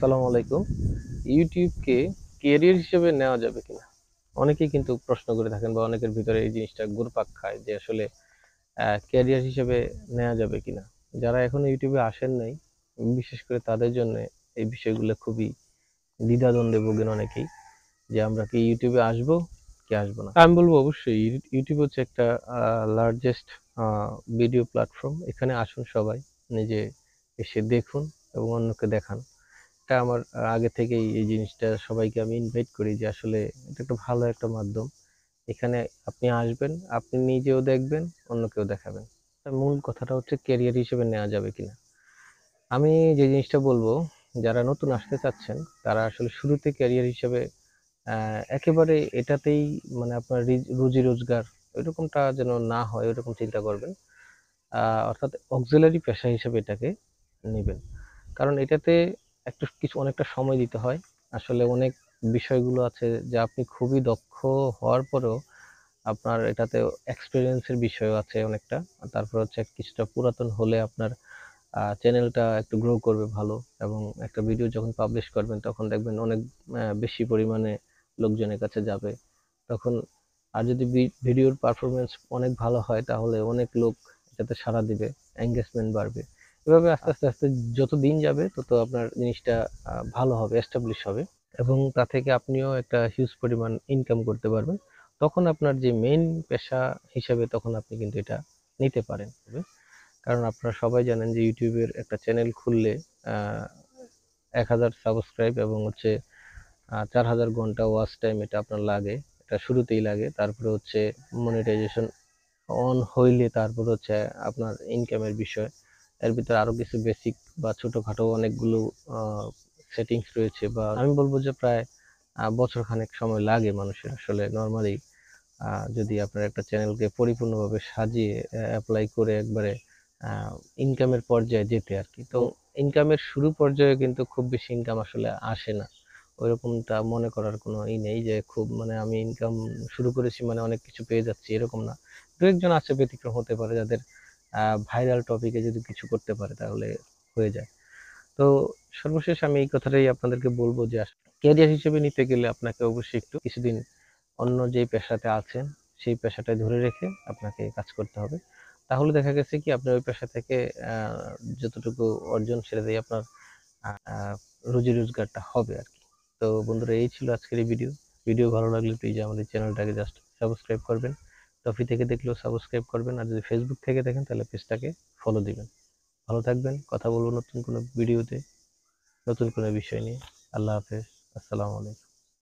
আসসালামু আলাইকুম। ইউটিউবকে ক্যারিয়ার হিসেবে নেওয়া যাবে কিনা? অনেকেই কিন্তু প্রশ্ন করে থাকেন বা অনেকের ভিতরে এই জিনিসটা ঘুরপাক খায় যে আসলে ক্যারিয়ার হিসেবে নেওয়া যাবে কিনা? যারা এখনো ইউটিউবে আসেন নাই, বিশেষ করে তাদের জন্যে এই বিষয়গুলো খুবই দ্বিধাদ্বন্দ্বে ভোগেন অনেকেই যে আমরা কি ইউটিউবে আসবো কি আসবো না। আমি বলব অবশ্যই ইউটিউব হচ্ছে একটা লার্জেস্ট আ ভিডিও প্ল্যাটফর্ম। এখানে আসুন সবাই, নিজে এসে দেখুন এবং অন্যকে দেখান। এটা আমার আগে থেকেই এই জিনিসটা সবাইকে আমি ইনভাইট করি যে আসলে এটা একটা ভালো একটা মাধ্যম। এখানে আপনি আসবেন, আপনি নিজেও দেখবেন, অন্যকেও দেখাবেন। মূল কথাটা হচ্ছে ক্যারিয়ার হিসেবে নেওয়া যাবে কিনা। আমি যে জিনিসটা বলবো, যারা নতুন আসতে চাচ্ছেন, তারা আসলে শুরুতে ক্যারিয়ার হিসেবে একেবারে এটাতেই মানে আপনার রুজি-রোজগার ওইরকমটা যেন না হয়, ওইরকম চিন্তা করবেন। আ অর্থাৎ অক্সিলারি পেশা হিসেবে এটাকে নিবেন। কারণ এটাতে অনেকটা সময় দিতে হয়। আসলে অনেক বিষয়গুলো আছে যা আপনি খুবই দক্ষ হওয়ার পরেও আপনার এটাতে এক্সপেরিয়েন্স এর বিষয়ও আছে অনেকটা। তারপর হচ্ছে কিছুটা পুরাতন হলে আপনার চ্যানেলটা একটু গ্রো করবে ভালো এবং একটা ভিডিও যখন পাবলিশ করবেন তখন দেখবেন অনেক বেশি পরিমাণে লোকজনের কাছে যাবে। তখন আর যদি ভিডিওর পারফরম্যান্স অনেক ভালো হয় তাহলে অনেক লোক এটাতে সাড়া দিবে, এনগেজমেন্ট বাড়বে। এভাবে আস্তে আস্তে যত দিন যাবে তত আপনার জিনিসটা ভালো হবে, এস্টাবলিশ হবে এবং তা থেকে আপনিও একটা হিউজ পরিমাণ ইনকাম করতে পারবেন। তখন আপনার যে মেইন পেশা হিসেবে তখন আপনি কিন্তু এটা নিতে পারেন। কারণ আপনারা সবাই জানেন যে ইউটিউবের একটা চ্যানেল খুললে ১,০০০ সাবস্ক্রাইব এবং হচ্ছে ৪,০০০ ঘন্টা ওয়াচ টাইম এটা আপনার লাগে। এটা শুরুতেই লাগে। তারপরে হচ্ছে মনিটাইজেশন অন হইলে তারপর হচ্ছে আপনার ইনকামের বিষয়। এর ভিতরে আরো কিছু বেসিক বা ছোটখাটো অনেকগুলো আ সেটিংস রয়েছে বা আমি বলব যে প্রায় বছরখানেক সময় লাগে মানুষের আসলে নরমালি আ যদি আপনার একটা চ্যানেলকে পরিপূর্ণভাবে সাজিয়ে এপ্লাই করে একবারে আ ইনকামের পর্যায়ে যেতে আরকি। তো ইনকামের শুরু পর্যায়ে কিন্তু খুব বেশি ইনকাম আসলে আসে না। ওইরকমটা মনে করার কোনো নেই যে খুব মানে আমি ইনকাম শুরু করেছি মানে অনেক কিছু পেয়ে যাচ্ছি এরকম না। ২-১ জন আছে ব্যতিক্রম হতে পারে যাদের ভাইরাল টপিকে যদি কিছু করতে পারে তাহলে হয়ে যায়। তো সর্বশেষ আমি এই কথাটাই আপনাদেরকে বলব যে ক্যারিয়ার হিসেবে নিতে গেলে আপনাকে অবশ্যই একটু কিছুদিন অন্য যেই পেশাতে আছেন, সেই পেশাটাই ধরে রেখে আপনাকে কাজ করতে হবে। তাহলে দেখা গেছে কি আপনার ওই পেশা থেকে আ যতটুকু অর্জন সেটা দিয়ে আপনার আ রুজি-রোজগারটা হবে আরকি। তো বন্ধুরা এই ছিল আজকের এই ভিডিও। ভিডিও ভালো লাগলে প্লিজ আমাদের চ্যানেলটাকে জাস্ট সাবস্ক্রাইব করবেন। টপি থেকে দেখলেও সাবস্ক্রাইব করবেন। আর যদি ফেসবুক থেকে দেখেন তাহলে পেজটাকে ফলো দিবেন। ভালো থাকবেন। কথা বলব নতুন কোনো ভিডিওতে, নতুন কোনো বিষয় নিয়ে। আল্লাহ হাফেজ। আসসালামু আলাইকুম।